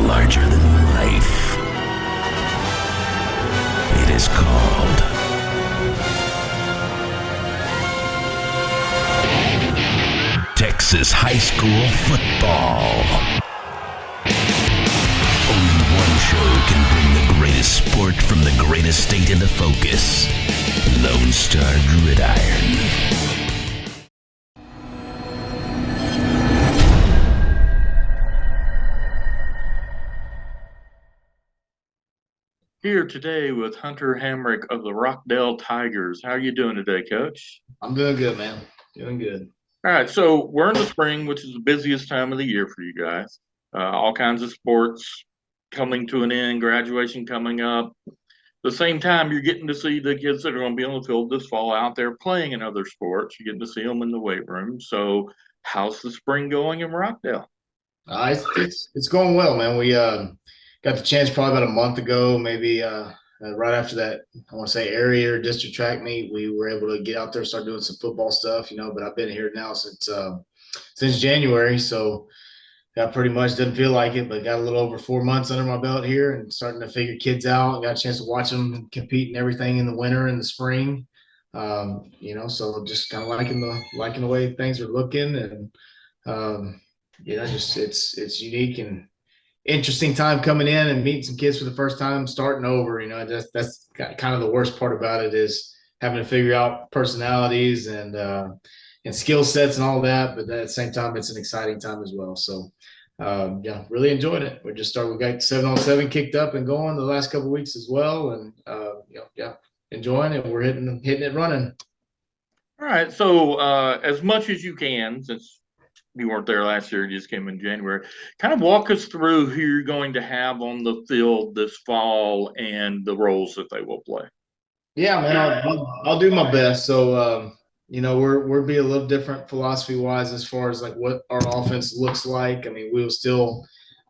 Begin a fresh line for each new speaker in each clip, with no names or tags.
larger than life. It is called Texas high school football. Only one show can bring the greatest sport from the greatest state into focus. Lone Star Gridiron.
Here today with Hunter Hamrick of the Rockdale Tigers. How are you doing today, Coach?
I'm doing good, man. Doing good.
All right, so we're in the spring, which is the busiest time of the year for you guys. All kinds of sports coming to an end, graduation coming up. The same time, you're getting to see the kids that are going to be on the field this fall out there playing in other sports. You're getting to see them in the weight room. So, how's the spring going in Rockdale?
It's going well, man. We got the chance probably about a month ago, maybe right after that. I want to say area or district track meet. We were able to get out there, start doing some football stuff, But I've been here now since January, so got pretty much didn't feel like it, but got a little over 4 months under my belt here and starting to figure kids out. Got a chance to watch them compete and everything in the winter and the spring. So just kind of liking the way things are looking and. Just it's unique and interesting time coming in and meeting some kids for the first time, starting over. That's kind of the worst part about it is having to figure out personalities and skill sets and all that. But at the same time, it's an exciting time as well. So really enjoyed it. We got 7-on-7 kicked up and going the last couple of weeks as well, and enjoying it. We're hitting it running.
All right, so as much as you can, since you weren't there last year, you just came in January, kind of walk us through who you're going to have on the field this fall and the roles that they will play.
Yeah, man, I'll do my best. So, we're be a little different philosophy wise as far as like what our offense looks like. I mean, we will still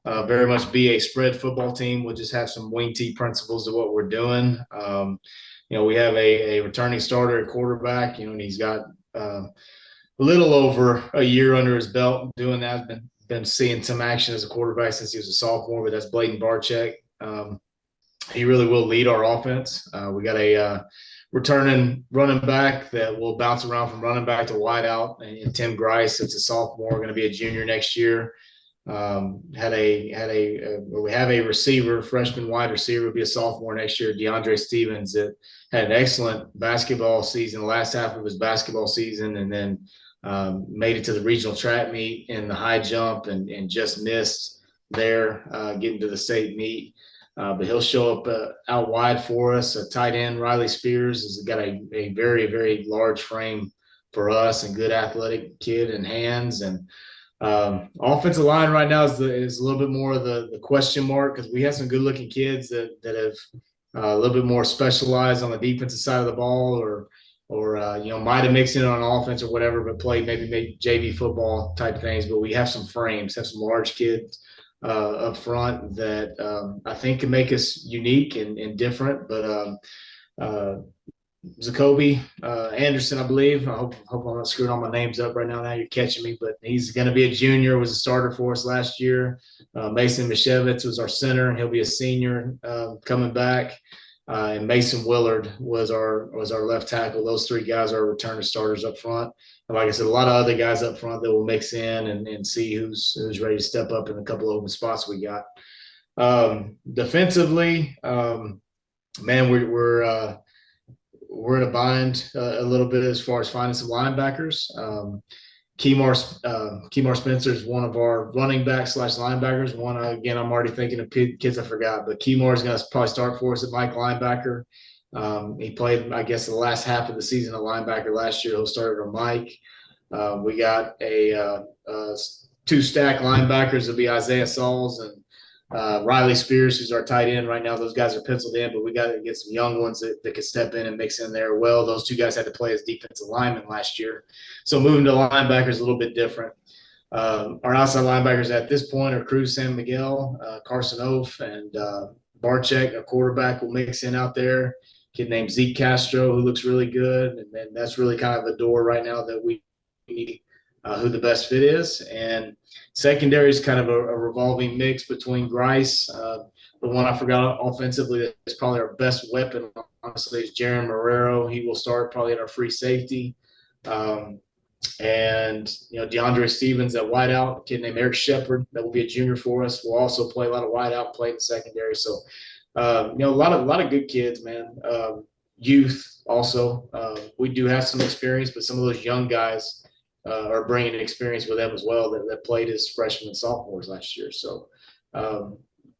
very much be a spread football team. We'll just have some wing T principles of what we're doing. We have a returning starter at quarterback, and he's got a little over a year under his belt doing that. Been seeing some action as a quarterback since he was a sophomore, but that's Bladen Barczyk. He really will lead our offense. We got a returning running back that will bounce around from running back to wide out, and Tim Grice. It's a sophomore, going to be a junior next year. We have a receiver, freshman wide receiver, will be a sophomore next year. DeAndre Stevens that had an excellent basketball season, the last half of his basketball season, and then made it to the regional track meet in the high jump and just missed there getting to the state meet. But he'll show up out wide for us. A tight end, Riley Spears, has got a very, very large frame for us and good athletic kid and hands. And offensive line right now is a little bit more of the question mark because we have some good looking kids that have a little bit more specialized on the defensive side of the ball or might have mixed in on offense or whatever, but played maybe JV football type things. But we have some frames, have some large kids up front that I think can make us unique and different. But Zacoby Anderson, I believe. I hope I'm not screwing all my names up right now. Now you're catching me, but he's going to be a junior. Was a starter for us last year. Mason Mishevitz was our center. He'll be a senior coming back. And Mason Willard was our left tackle. Those three guys are returning starters up front. And like I said, a lot of other guys up front that will mix in and see who's ready to step up in a couple of open spots we got. Defensively, man, we're in a bind a little bit as far as finding some linebackers. Kemar Spencer is one of our running backs / linebackers. Again, I'm already thinking of kids I forgot, but Kemar is going to probably start for us at Mike linebacker. He played, I guess, the last half of the season at linebacker last year. He'll start at Mike. We got a two stack linebackers. It'll be Isaiah Sauls and Riley Spears, who's our tight end right now. Those guys are penciled in, but we got to get some young ones that could step in and mix in there. Well, those two guys had to play as defensive linemen last year. So moving to linebackers is a little bit different. Our outside linebackers at this point are Cruz San Miguel, Carson Oaf, and Barczyk, a quarterback, will mix in out there. Kid named Zeke Castro, who looks really good. And then that's really kind of the door right now that we need who the best fit is. And secondary is kind of a revolving mix between Grice. The one I forgot offensively that is probably our best weapon, honestly, is Jaron Marrero. He will start probably at our free safety. And, DeAndre Stevens at wideout, a kid named Eric Shepard that will be a junior for us, will also play a lot of wideout, play in the secondary. So, a lot of good kids, man. Youth also. We do have some experience, but some of those young guys are bringing an experience with them as well that played as freshmen and sophomores last year. So,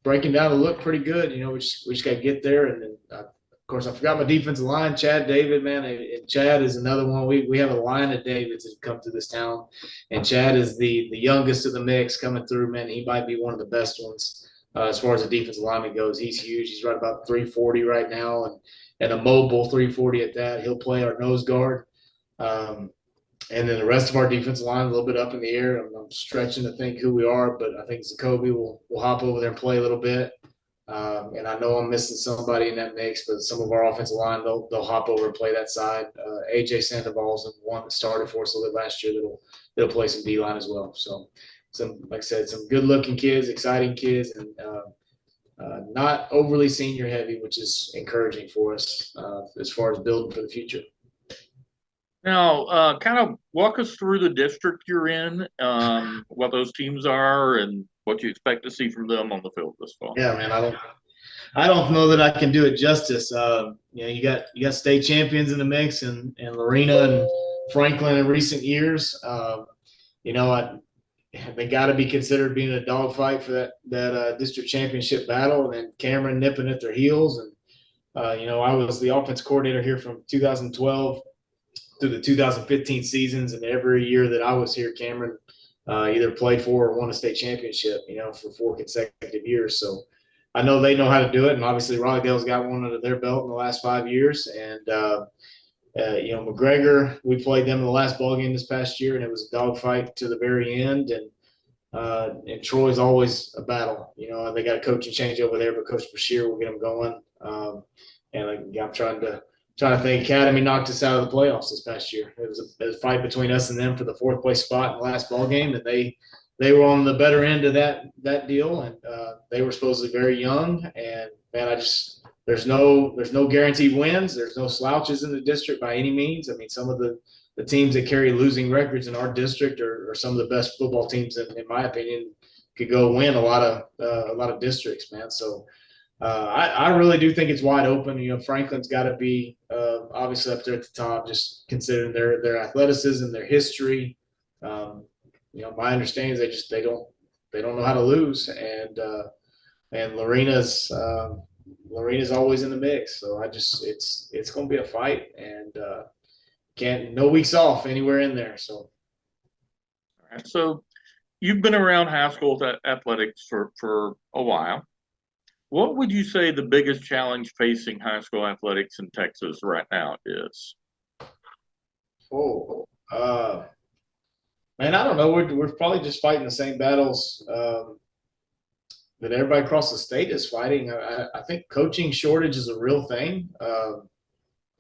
breaking down the look pretty good. We just got to get there. And then, of course, I forgot my defensive line, Chad David, man. And Chad is another one. We have a line of Davids that come through this town. And Chad is the youngest of the mix coming through, man. He might be one of the best ones as far as the defensive lineman goes. He's huge. He's right about 340 right now and a mobile 340 at that. He'll play our nose guard. And then the rest of our defensive line, a little bit up in the air. I'm stretching to think who we are, but I think Zacoby will hop over there and play a little bit. And I know I'm missing somebody in that mix, but some of our offensive line, they'll hop over and play that side. AJ Sandoval's the one that started for us a little bit last year that'll play some D-line as well. So, like I said, some good-looking kids, exciting kids, and not overly senior heavy, which is encouraging for us as far as building for the future.
Now, kind of walk us through the district you're in, what those teams are, and what you expect to see from them on the field this fall.
Yeah, man, I don't know that I can do it justice. You got state champions in the mix, and Lorena and Franklin in recent years. They got to be considered being a dogfight for that district championship battle, and then Cameron nipping at their heels. And I was the offense coordinator here from 2012 through the 2015 seasons, and every year that I was here, Cameron either played for or won a state championship, for 4 consecutive years. So I know they know how to do it, and obviously Rockdale's got one under their belt in the last 5 years. And McGregor, we played them in the last ball game this past year, and it was a dogfight to the very end. And Troy's always a battle. They got a coaching change over there, but Coach Bashir will get them going. And I'm trying to think. Academy knocked us out of the playoffs this past year. It was a fight between us and them for the 4th place spot in the last ball game, and they were on the better end of that deal, and they were supposedly very young. And man, there's no guaranteed wins. There's no slouches in the district by any means. I mean, some of the teams that carry losing records in our district are some of the best football teams, in my opinion, could go win a lot of districts, man. So I really do think it's wide open. Franklin's got to be obviously up there at the top, just considering their athleticism, their history. My understanding is they don't know how to lose, and Lorena's always in the mix. So it's going to be a fight, and no weeks off anywhere in there. So,
all right. So you've been around high school athletics for a while. What would you say the biggest challenge facing high school athletics in Texas right now is?
Man, I don't know. We're probably just fighting the same battles that everybody across the state is fighting. I think coaching shortage is a real thing,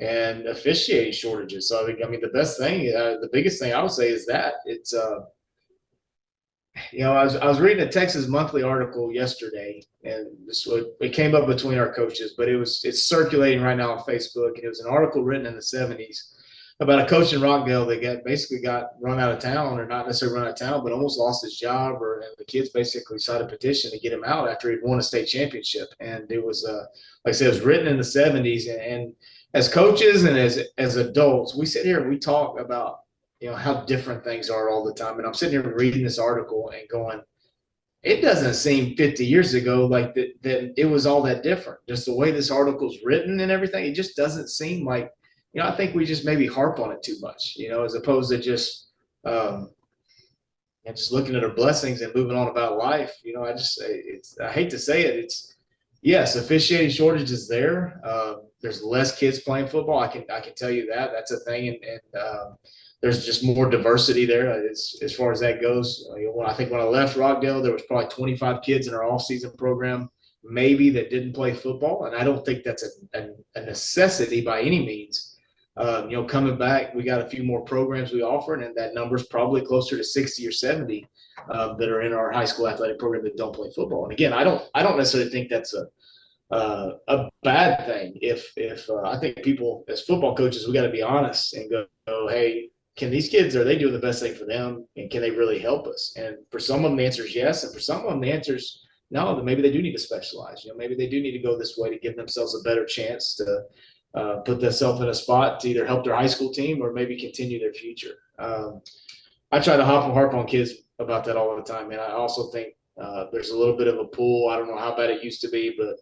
and officiating shortages. So the biggest thing I would say is that it's. I was reading a Texas Monthly article yesterday, and it came up between our coaches, but it's circulating right now on Facebook, and it was an article written in the 70s about a coach in Rockdale that basically got run out of town, or not necessarily run out of town, but almost lost his job, and the kids basically signed a petition to get him out after he'd won a state championship. And it was, like I said, it was written in the 70s, and as coaches and as adults, we sit here and we talk about how different things are all the time. And I'm sitting here reading this article and going, it doesn't seem 50 years ago like that it was all that different. Just the way this article's written and everything, it just doesn't seem like, I think we just maybe harp on it too much, as opposed to just looking at our blessings and moving on about life. I hate to say it. Yes, officiating shortage is there. There's less kids playing football. I can tell you that. That's a thing. And there's just more diversity there as far as that goes. When I left Rockdale, there was probably 25 kids in our off-season program, maybe, that didn't play football. And I don't think that's a necessity by any means. Coming back, we got a few more programs we offer, and that number's probably closer to 60 or 70 that are in our high school athletic program that don't play football. And again, I don't necessarily think that's a bad thing. If I think people as football coaches, we got to be honest and go, hey, can these kids, are they doing the best thing for them, and can they really help us? And for some of them, the answer is yes, and for some of them, the answer is no. That maybe they do need to specialize. Maybe they do need to go this way to give themselves a better chance to put themselves in a spot to either help their high school team or maybe continue their future. I try to harp on kids about that all the time, and I also think there's a little bit of a pull. I don't know how bad it used to be, but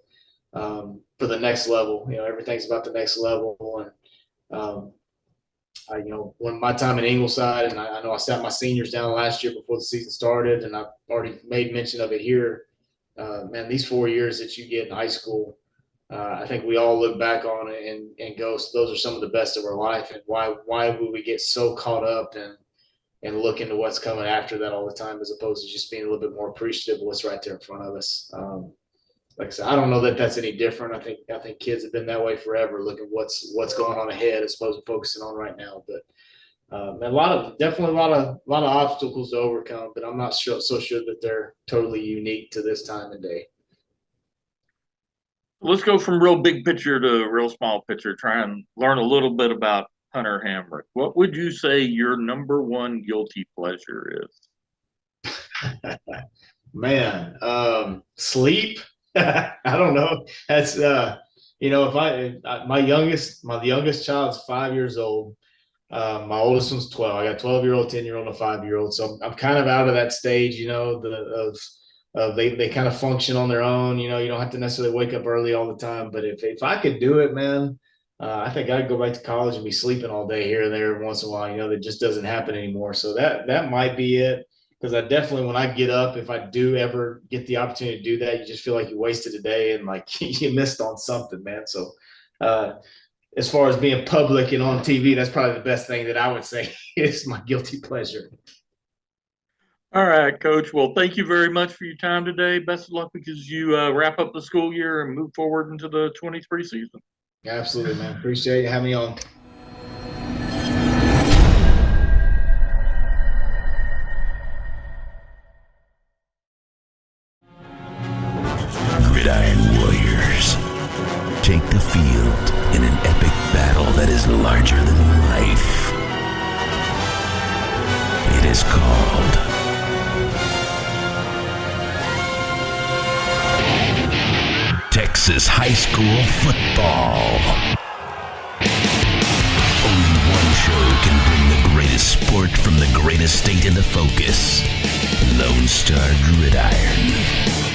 for the next level, everything's about the next level. And when my time in Ingleside, and I know I sat my seniors down last year before the season started, and I've already made mention of it here. Man, these 4 years that you get in high school, I think we all look back on it and go, so those are some of the best of our life. And why would we get so caught up and look into what's coming after that all the time, as opposed to just being a little bit more appreciative of what's right there in front of us. Like I said, I don't know that that's any different. I think kids have been that way forever, looking what's going on ahead as opposed to focusing on right now. But a lot of obstacles to overcome, but I'm not so sure that they're totally unique to this time and day.
Let's go from real big picture to real small picture. Try and learn a little bit about Hunter Hamrick. What would you say your number one guilty pleasure is?
Man, sleep. I don't know. That's if my youngest child's 5 years old. My oldest one's 12. I got a 12-year-old, 10-year-old, and a 5-year-old. So I'm kind of out of that stage, they kind of function on their own. You don't have to necessarily wake up early all the time. But if I could do it, man, I think I'd go back to college and be sleeping all day here and there every once in a while. That just doesn't happen anymore. So that might be it. Because I definitely, when I get up, if I do ever get the opportunity to do that, you just feel like you wasted a day and like you missed on something, man. So as far as being public and on TV, that's probably the best thing that I would say is my guilty pleasure.
All right, Coach. Well, thank you very much for your time today. Best of luck because you wrap up the school year and move forward into the 23 season.
Absolutely, man. Appreciate you having me on.
Gridiron Warriors take the field in an epic battle that is larger than life. It is called Texas High School Football. Only one show can bring the greatest sport from the greatest state into focus. Lone Star Gridiron.